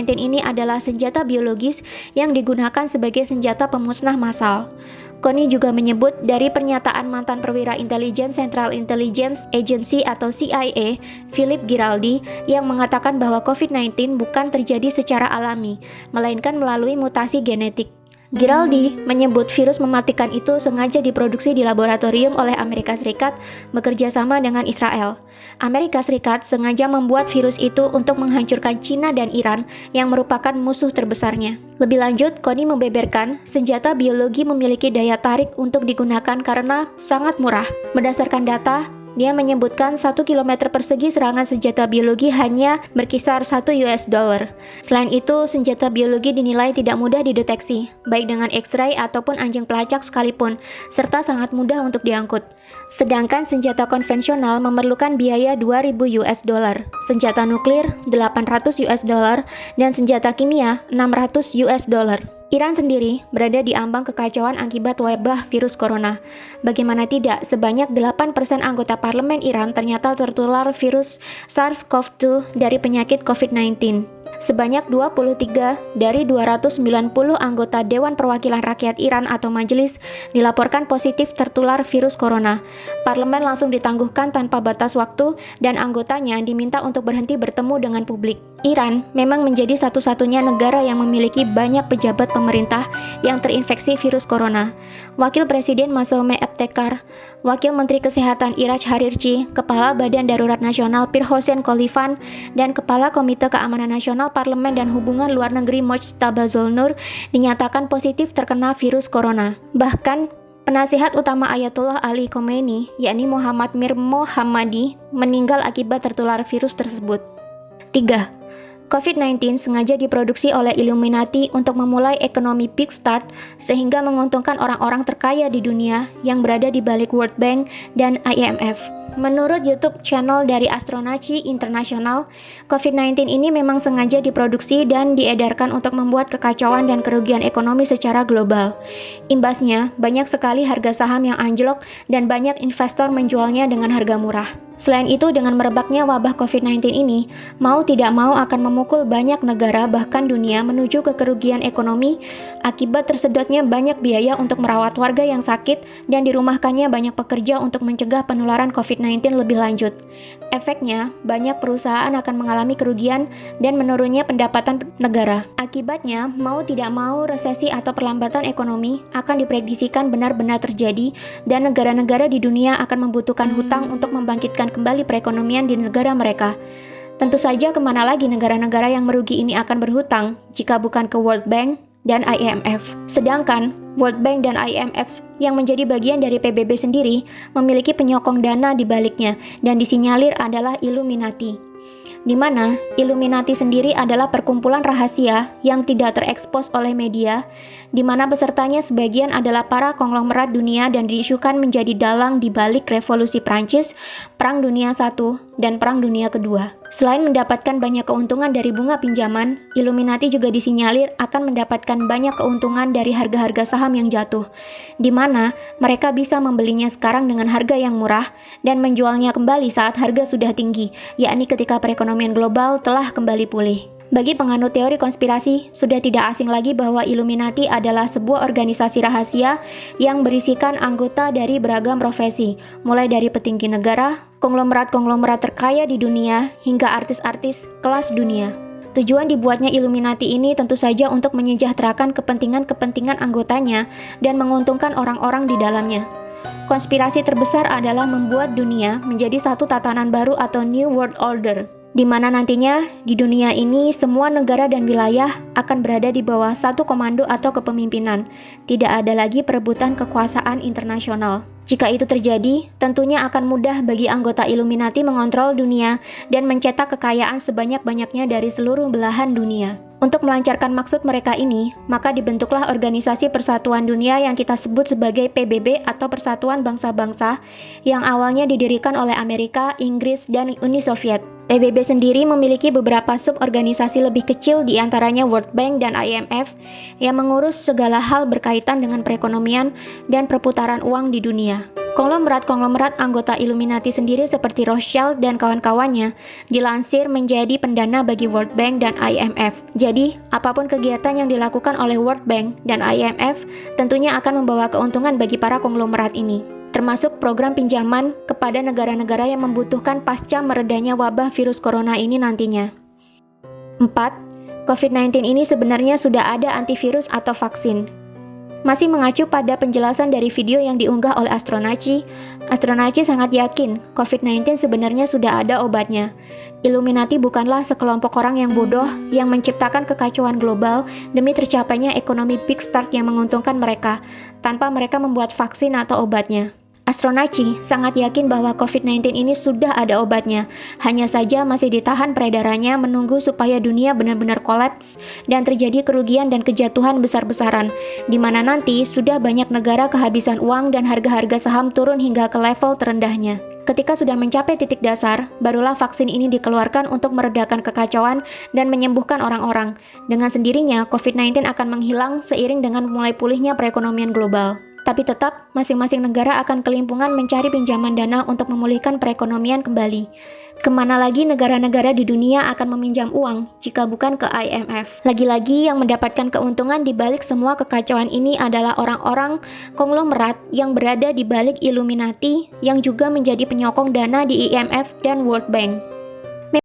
COVID-19 ini adalah senjata biologis yang digunakan sebagai senjata pemusnah massal. Connie juga menyebut dari pernyataan mantan perwira intelijen Central Intelligence Agency atau CIA, Philip Giraldi, yang mengatakan bahwa COVID-19 bukan terjadi secara alami, melainkan melalui mutasi genetik. Giraldi menyebut virus mematikan itu sengaja diproduksi di laboratorium oleh Amerika Serikat bekerja sama dengan Israel. Amerika Serikat sengaja membuat virus itu untuk menghancurkan China dan Iran yang merupakan musuh terbesarnya. Lebih lanjut, Connie membeberkan senjata biologi memiliki daya tarik untuk digunakan karena sangat murah. Berdasarkan data, dia menyebutkan 1 km persegi serangan senjata biologi hanya berkisar $1. Selain itu, senjata biologi dinilai tidak mudah dideteksi, baik dengan X-ray ataupun anjing pelacak sekalipun, serta sangat mudah untuk diangkut. Sedangkan senjata konvensional memerlukan biaya $2.000, senjata nuklir $800, dan senjata kimia $600. Iran sendiri berada di ambang kekacauan akibat wabah virus corona. Bagaimana tidak, sebanyak 8% anggota parlemen Iran ternyata tertular virus SARS-CoV-2 dari penyakit COVID-19. Sebanyak 23 dari 290 anggota Dewan Perwakilan Rakyat Iran atau majelis dilaporkan positif tertular virus corona. Parlemen langsung ditangguhkan tanpa batas waktu dan anggotanya diminta untuk berhenti bertemu dengan publik. Iran memang menjadi satu-satunya negara yang memiliki banyak pejabat pemerintah yang terinfeksi virus corona. Wakil Presiden Masoume Ebtekar, Wakil Menteri Kesehatan Iraj Harirchi, Kepala Badan Darurat Nasional Pir Hossein Khalifan, dan Kepala Komite Keamanan Nasional Parlemen dan Hubungan Luar Negeri Mojtaba Zolnur dinyatakan positif terkena virus corona. Bahkan, penasihat utama Ayatollah Ali Khomeini, yakni Muhammad Mir Mohammadi, meninggal akibat tertular virus tersebut. 3. COVID-19 sengaja diproduksi oleh Illuminati untuk memulai ekonomi big start sehingga menguntungkan orang-orang terkaya di dunia yang berada di balik World Bank dan IMF. Menurut YouTube channel dari Astronaci International, COVID-19 ini memang sengaja diproduksi dan diedarkan untuk membuat kekacauan dan kerugian ekonomi secara global. Imbasnya, banyak sekali harga saham yang anjlok dan banyak investor menjualnya dengan harga murah. Selain itu, dengan merebaknya wabah COVID-19 ini, mau tidak mau akan memukul banyak negara bahkan dunia menuju ke kerugian ekonomi akibat tersedotnya banyak biaya untuk merawat warga yang sakit dan dirumahkannya banyak pekerja untuk mencegah penularan COVID-19 lebih lanjut. Efeknya, banyak perusahaan akan mengalami kerugian dan menurunnya pendapatan negara. Akibatnya, mau tidak mau resesi atau perlambatan ekonomi akan diprediksikan benar-benar terjadi dan negara-negara di dunia akan membutuhkan hutang untuk membangkitkan kembali perekonomian di negara mereka. Tentu saja kemana lagi negara-negara yang merugi ini akan berhutang jika bukan ke World Bank dan IMF. Sedangkan World Bank dan IMF yang menjadi bagian dari PBB sendiri memiliki penyokong dana di baliknya dan disinyalir adalah Illuminati. Di mana Illuminati sendiri adalah perkumpulan rahasia yang tidak terekspos oleh media, di mana pesertanya sebagian adalah para konglomerat dunia dan diisukan menjadi dalang di balik revolusi Prancis, Perang Dunia I, dan Perang Dunia Kedua. Selain mendapatkan banyak keuntungan dari bunga pinjaman, Illuminati juga disinyalir akan mendapatkan banyak keuntungan dari harga-harga saham yang jatuh, di mana mereka bisa membelinya sekarang dengan harga yang murah dan menjualnya kembali saat harga sudah tinggi, yakni ketika perekonomian global telah kembali pulih. Bagi penganut teori konspirasi, sudah tidak asing lagi bahwa Illuminati adalah sebuah organisasi rahasia yang berisikan anggota dari beragam profesi, mulai dari petinggi negara, konglomerat-konglomerat terkaya di dunia, hingga artis-artis kelas dunia. Tujuan dibuatnya Illuminati ini tentu saja untuk menyejahterakan kepentingan-kepentingan anggotanya dan menguntungkan orang-orang di dalamnya. Konspirasi terbesar adalah membuat dunia menjadi satu tatanan baru atau New World Order, di mana nantinya di dunia ini semua negara dan wilayah akan berada di bawah satu komando atau kepemimpinan. Tidak ada lagi perebutan kekuasaan internasional. Jika itu terjadi, tentunya akan mudah bagi anggota Illuminati mengontrol dunia dan mencetak kekayaan sebanyak-banyaknya dari seluruh belahan dunia. Untuk melancarkan maksud mereka ini, maka dibentuklah Organisasi Persatuan Dunia yang kita sebut sebagai PBB atau Persatuan Bangsa-Bangsa yang awalnya didirikan oleh Amerika, Inggris, dan Uni Soviet. PBB sendiri memiliki beberapa suborganisasi lebih kecil, di antaranya World Bank dan IMF, yang mengurus segala hal berkaitan dengan perekonomian dan perputaran uang di dunia. Konglomerat-konglomerat anggota Illuminati sendiri seperti Rothschild dan kawan-kawannya dilansir menjadi pendana bagi World Bank dan IMF. Jadi, apapun kegiatan yang dilakukan oleh World Bank dan IMF tentunya akan membawa keuntungan bagi para konglomerat ini, termasuk program pinjaman kepada negara-negara yang membutuhkan pasca meredanya wabah virus corona ini nantinya. 4. COVID-19 ini sebenarnya sudah ada antivirus atau vaksin. Masih mengacu pada penjelasan dari video yang diunggah oleh Astronaci sangat yakin COVID-19 sebenarnya sudah ada obatnya. Illuminati bukanlah sekelompok orang yang bodoh yang menciptakan kekacauan global demi tercapainya ekonomi big start yang menguntungkan mereka, tanpa mereka membuat vaksin atau obatnya. Astronaci sangat yakin bahwa COVID-19 ini sudah ada obatnya, hanya saja masih ditahan peredarannya menunggu supaya dunia benar-benar kolaps dan terjadi kerugian dan kejatuhan besar-besaran, di mana nanti sudah banyak negara kehabisan uang dan harga-harga saham turun hingga ke level terendahnya. Ketika sudah mencapai titik dasar, barulah vaksin ini dikeluarkan untuk meredakan kekacauan dan menyembuhkan orang-orang. Dengan sendirinya, COVID-19 akan menghilang seiring dengan mulai pulihnya perekonomian global. Tapi tetap, masing-masing negara akan kelimpungan mencari pinjaman dana untuk memulihkan perekonomian kembali. Kemana lagi negara-negara di dunia akan meminjam uang jika bukan ke IMF? Lagi-lagi yang mendapatkan keuntungan di balik semua kekacauan ini adalah orang-orang konglomerat yang berada di balik Illuminati yang juga menjadi penyokong dana di IMF dan World Bank.